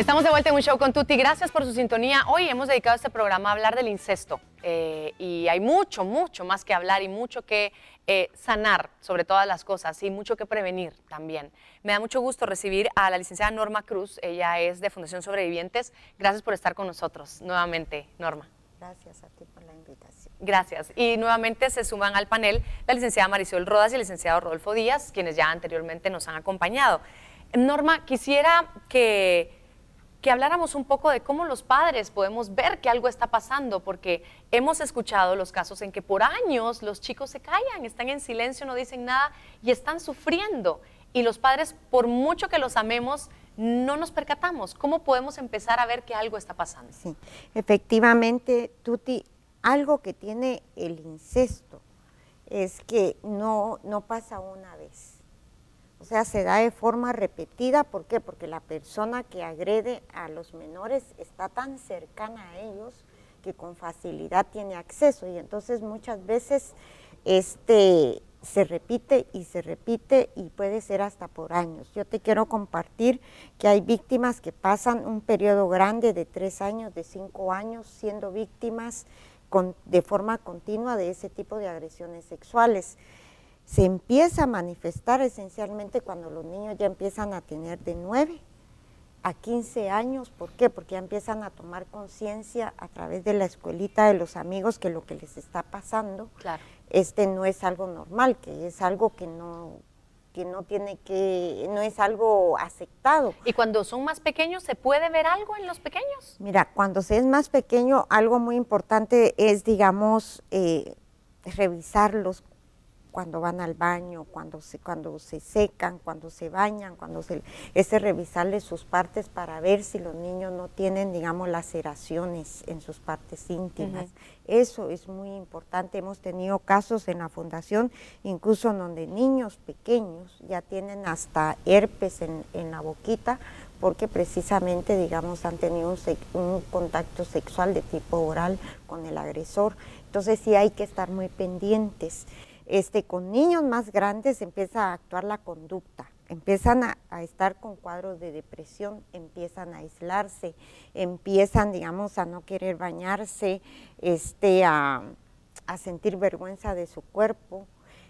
Estamos de vuelta en Un Show con Tuti. Gracias por su sintonía. Hoy hemos dedicado este programa a hablar del incesto. Y hay mucho más que hablar y mucho que sanar sobre todas las cosas y mucho que prevenir también. Me da mucho gusto recibir a la licenciada Norma Cruz. Ella es de Fundación Sobrevivientes. Gracias por estar con nosotros nuevamente, Norma. Gracias a ti por la invitación. Gracias. Y nuevamente se suman al panel la licenciada Marisol Rodas y el licenciado Rodolfo Díaz, quienes ya anteriormente nos han acompañado. Norma, quisiera que habláramos un poco de cómo los padres podemos ver que algo está pasando, porque hemos escuchado los casos en que por años los chicos se callan, están en silencio, no dicen nada y están sufriendo. Y los padres, por mucho que los amemos, no nos percatamos. ¿Cómo podemos empezar a ver que algo está pasando? Sí, efectivamente, Tuti, algo que tiene el incesto es que no pasa una vez. O sea, se da de forma repetida. ¿Por qué? Porque la persona que agrede a los menores está tan cercana a ellos que con facilidad tiene acceso. Y entonces muchas veces se repite y puede ser hasta por años. Yo te quiero compartir que hay víctimas que pasan un periodo grande de 3 años, de 5 años, siendo víctimas de forma continua de ese tipo de agresiones sexuales. Se empieza a manifestar esencialmente cuando los niños ya empiezan a tener de 9 a 15 años. ¿Por qué? Porque ya empiezan a tomar conciencia a través de la escuelita de los amigos que lo que les está pasando no es algo normal, que es algo que no es algo aceptado. ¿Y cuando son más pequeños, se puede ver algo en los pequeños? Mira, cuando se es más pequeño, algo muy importante es, digamos, revisarlos cuando van al baño, cuando se secan, cuando se bañan, revisarles sus partes para ver si los niños no tienen, digamos, laceraciones en sus partes íntimas. Eso es muy importante. Hemos tenido casos en la fundación, incluso donde niños pequeños ya tienen hasta herpes en la boquita, porque precisamente, digamos, han tenido un contacto sexual de tipo oral con el agresor. Entonces sí hay que estar muy pendientes. Con niños más grandes empieza a actuar la conducta, empiezan a estar con cuadros de depresión, empiezan a aislarse, empiezan, digamos, a no querer bañarse, a sentir vergüenza de su cuerpo,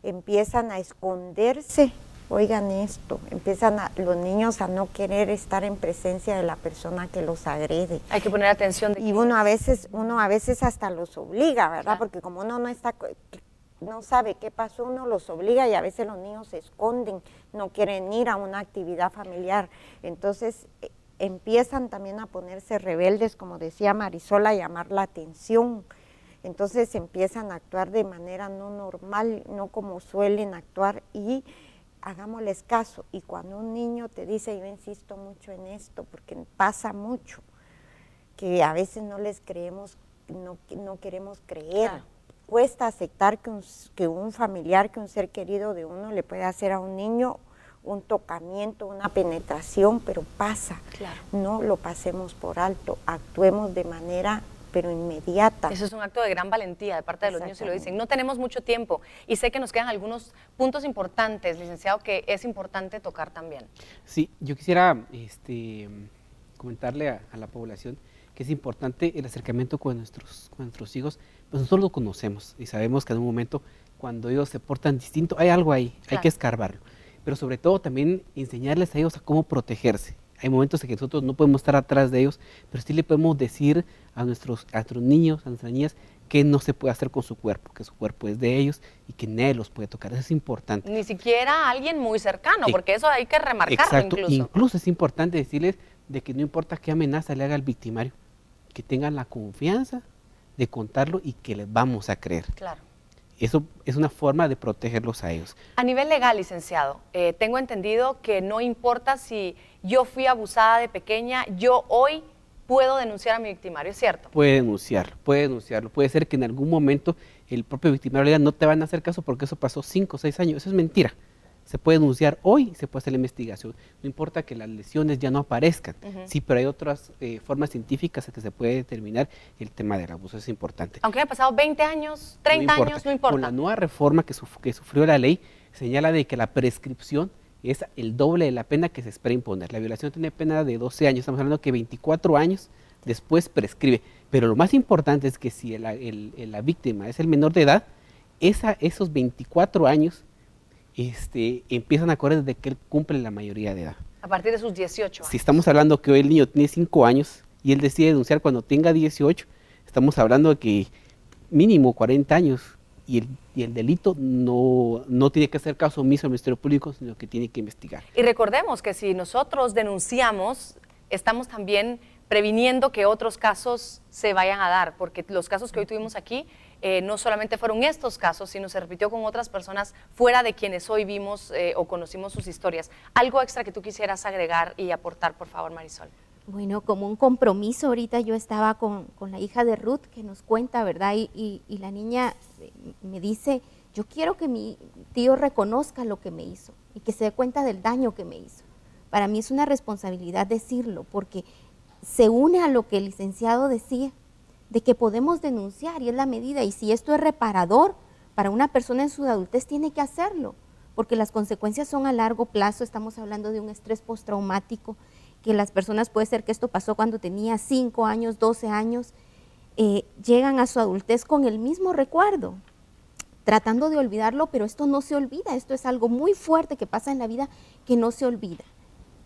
empiezan a esconderse. Oigan esto, empiezan los niños a no querer estar en presencia de la persona que los agrede. Hay que poner atención. Y uno a veces hasta los obliga, ¿verdad? Claro. Porque como uno no sabe qué pasó, uno los obliga y a veces los niños se esconden, no quieren ir a una actividad familiar. Entonces empiezan también a ponerse rebeldes, como decía Marisol, a llamar la atención. Entonces empiezan a actuar de manera no normal, no como suelen actuar, y hagámosles caso. Y cuando un niño te dice, yo insisto mucho en esto, porque pasa mucho, que a veces no les creemos, no queremos creer. Claro. Cuesta aceptar que un familiar, que un ser querido de uno le puede hacer a un niño un tocamiento, una penetración, pero pasa. Claro. No lo pasemos por alto, actuemos de manera pero inmediata. Eso es un acto de gran valentía de parte de los niños, y lo dicen. No tenemos mucho tiempo y sé que nos quedan algunos puntos importantes, licenciado, que es importante tocar también. Sí, yo quisiera comentarle a la población que es importante el acercamiento con nuestros hijos. Pues nosotros lo conocemos y sabemos que en un momento cuando ellos se portan distinto, hay algo ahí, claro. Hay que escarbarlo. Pero sobre todo también enseñarles a ellos a cómo protegerse. Hay momentos en que nosotros no podemos estar atrás de ellos, pero sí le podemos decir a nuestros niños, a nuestras niñas, que no se puede hacer con su cuerpo, que su cuerpo es de ellos y que nadie los puede tocar. Eso es importante. Ni siquiera alguien muy cercano, porque eso hay que remarcarlo. Exacto. Incluso es importante decirles de que no importa qué amenaza le haga al victimario, que tengan la confianza de contarlo y que les vamos a creer. Claro. Eso es una forma de protegerlos a ellos. A nivel legal, licenciado, tengo entendido que no importa si yo fui abusada de pequeña, yo hoy puedo denunciar a mi victimario, ¿es cierto? Puede denunciarlo. Puede ser que en algún momento el propio victimario le diga, no te van a hacer caso porque eso pasó 5 o 6 años. Eso es mentira. Se puede denunciar hoy, se puede hacer la investigación. No importa que las lesiones ya no aparezcan. Sí, pero hay otras formas científicas en que se puede determinar el tema del abuso. Es importante. Aunque haya pasado 20 años, 30 años, no importa. Con la nueva reforma que sufrió la ley, señala de que la prescripción es el doble de la pena que se espera imponer. La violación tiene pena de 12 años, estamos hablando que 24 años después prescribe. Pero lo más importante es que si la víctima es el menor de edad, esos 24 años empiezan a correr desde que él cumple la mayoría de edad. A partir de sus 18 años. Si estamos hablando que hoy el niño tiene 5 años y él decide denunciar cuando tenga 18, estamos hablando de que mínimo 40 años y el delito no tiene que hacer caso omiso al Ministerio Público, sino que tiene que investigar. Y recordemos que si nosotros denunciamos, estamos también previniendo que otros casos se vayan a dar, porque los casos que hoy tuvimos aquí no solamente fueron estos casos, sino se repitió con otras personas fuera de quienes hoy vimos o conocimos sus historias. ¿Algo extra que tú quisieras agregar y aportar, por favor, Marisol? Bueno, como un compromiso, ahorita yo estaba con la hija de Ruth que nos cuenta, ¿verdad? Y la niña me dice, yo quiero que mi tío reconozca lo que me hizo y que se dé cuenta del daño que me hizo. Para mí es una responsabilidad decirlo, porque se une a lo que el licenciado decía, de que podemos denunciar y es la medida, y si esto es reparador para una persona en su adultez, tiene que hacerlo, porque las consecuencias son a largo plazo. Estamos hablando de un estrés postraumático, que las personas, puede ser que esto pasó cuando tenía 5 años, 12 años, llegan a su adultez con el mismo recuerdo, tratando de olvidarlo, pero esto no se olvida, esto es algo muy fuerte que pasa en la vida que no se olvida.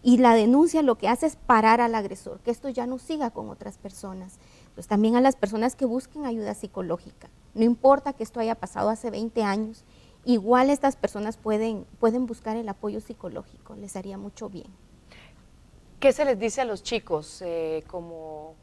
Y la denuncia lo que hace es parar al agresor, que esto ya no siga con otras personas. Pues también a las personas que busquen ayuda psicológica, no importa que esto haya pasado hace 20 años, igual estas personas pueden buscar el apoyo psicológico, les haría mucho bien. ¿Qué se les dice a los chicos como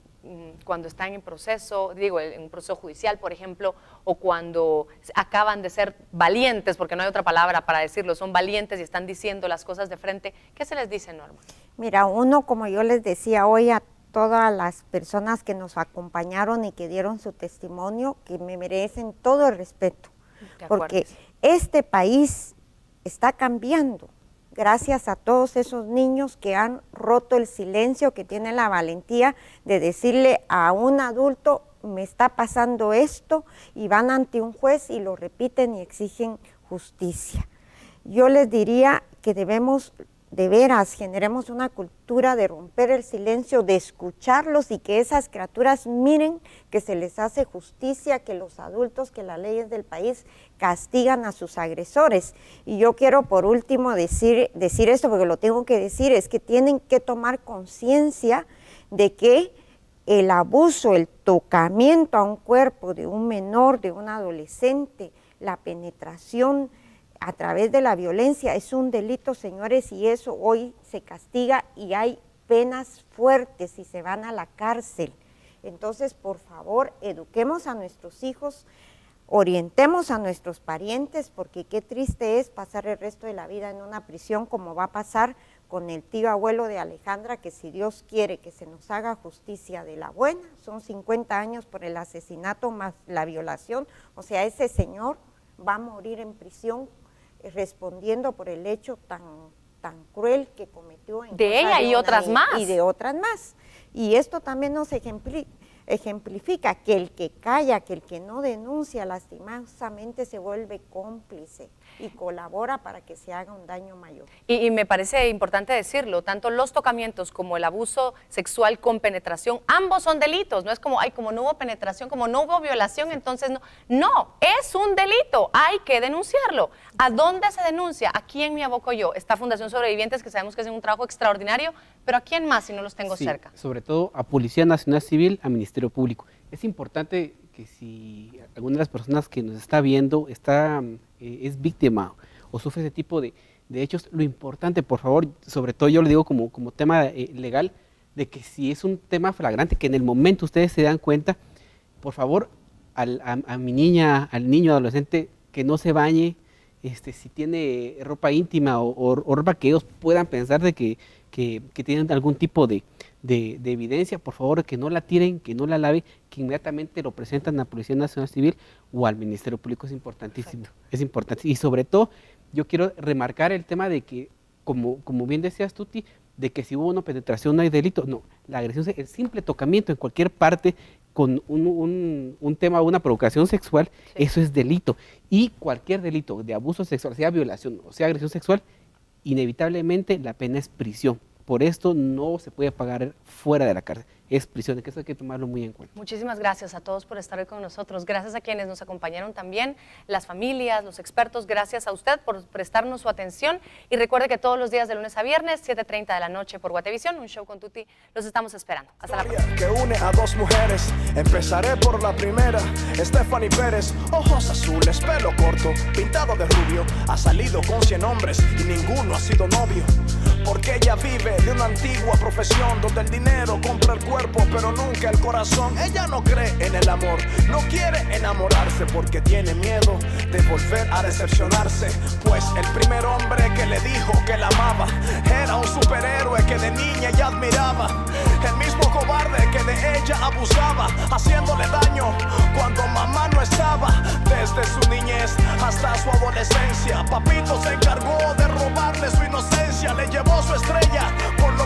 cuando están en proceso, en un proceso judicial, por ejemplo, o cuando acaban de ser valientes, porque no hay otra palabra para decirlo, son valientes y están diciendo las cosas de frente? ¿Qué se les dice, Norma? Mira, uno, como yo les decía hoy a todas las personas que nos acompañaron y que dieron su testimonio, que me merecen todo el respeto, porque este país está cambiando gracias a todos esos niños que han roto el silencio, que tienen la valentía de decirle a un adulto, me está pasando esto, y van ante un juez y lo repiten y exigen justicia. Yo les diría que debemos, de veras, generemos una cultura de romper el silencio, de escucharlos y que esas criaturas miren que se les hace justicia, que los adultos, que las leyes del país castigan a sus agresores. Y yo quiero por último decir esto, porque lo tengo que decir, es que tienen que tomar conciencia de que el abuso, el tocamiento a un cuerpo de un menor, de un adolescente, la penetración a través de la violencia es un delito, señores, y eso hoy se castiga y hay penas fuertes y se van a la cárcel. Entonces, por favor, eduquemos a nuestros hijos, orientemos a nuestros parientes, porque qué triste es pasar el resto de la vida en una prisión, como va a pasar con el tío abuelo de Alejandra, que si Dios quiere que se nos haga justicia de la buena, son 50 años por el asesinato más la violación, o sea, ese señor va a morir en prisión respondiendo por el hecho tan cruel que cometió en de ella y otras más. Y de otras más. Y esto también nos ejemplifica que el que calla, que el que no denuncia, lastimosamente se vuelve cómplice y colabora para que se haga un daño mayor. Y me parece importante decirlo, tanto los tocamientos como el abuso sexual con penetración, ambos son delitos, no es como, como no hubo penetración, como no hubo violación, entonces no, es un delito, hay que denunciarlo. ¿A dónde se denuncia? ¿A quién me aboco yo? Está Fundación Sobrevivientes, que sabemos que hacen un trabajo extraordinario, pero ¿a quién más si no los tengo cerca? Sobre todo a Policía Nacional Civil, a Ministerio Público. Es importante que si alguna de las personas que nos está viendo es víctima o sufre ese tipo de hechos, lo importante, por favor, sobre todo yo le digo como tema legal, de que si es un tema flagrante, que en el momento ustedes se dan cuenta, por favor, a mi niña, al niño, adolescente, que no se bañe, si tiene ropa íntima o ropa que ellos puedan pensar de que tienen algún tipo de evidencia, por favor, que no la tiren, que no la lave, que inmediatamente lo presentan a la Policía Nacional Civil o al Ministerio Público. Es importantísimo. Perfecto. Es importante. Y sobre todo, yo quiero remarcar el tema de que, como bien decías, Tuti, de que si hubo una penetración no hay delito. No, la agresión, el simple tocamiento en cualquier parte con un tema, una provocación sexual, sí, eso es delito. Y cualquier delito de abuso sexual, sea violación o sea agresión sexual, inevitablemente la pena es prisión. Por esto no se puede pagar fuera de la cárcel, es prisión, que eso hay que tomarlo muy en cuenta. Muchísimas gracias a todos por estar hoy con nosotros, gracias a quienes nos acompañaron también, las familias, los expertos, gracias a usted por prestarnos su atención y recuerde que todos los días de lunes a viernes, 7:30 de la noche por Guatevisión, un show con Tuti, los estamos esperando. Hasta la próxima. Que une a dos mujeres, empezaré por la primera, Stephanie Pérez, ojos azules, pelo corto, pintado de rubio, ha salido con 100 hombres y ninguno ha sido novio, porque ella vive de una antigua profesión donde el dinero compra el cuerpo pero nunca el corazón. Ella no cree en el amor, no quiere enamorarse porque tiene miedo de volver a decepcionarse, pues el primer hombre que le dijo que la amaba era un superhéroe que de niña ella admiraba, el mismo cobarde que de ella abusaba, haciéndole daño cuando mamá no estaba. Desde su niñez hasta su adolescencia, papito se encargó de robarle su inocencia, le llevó su estrella por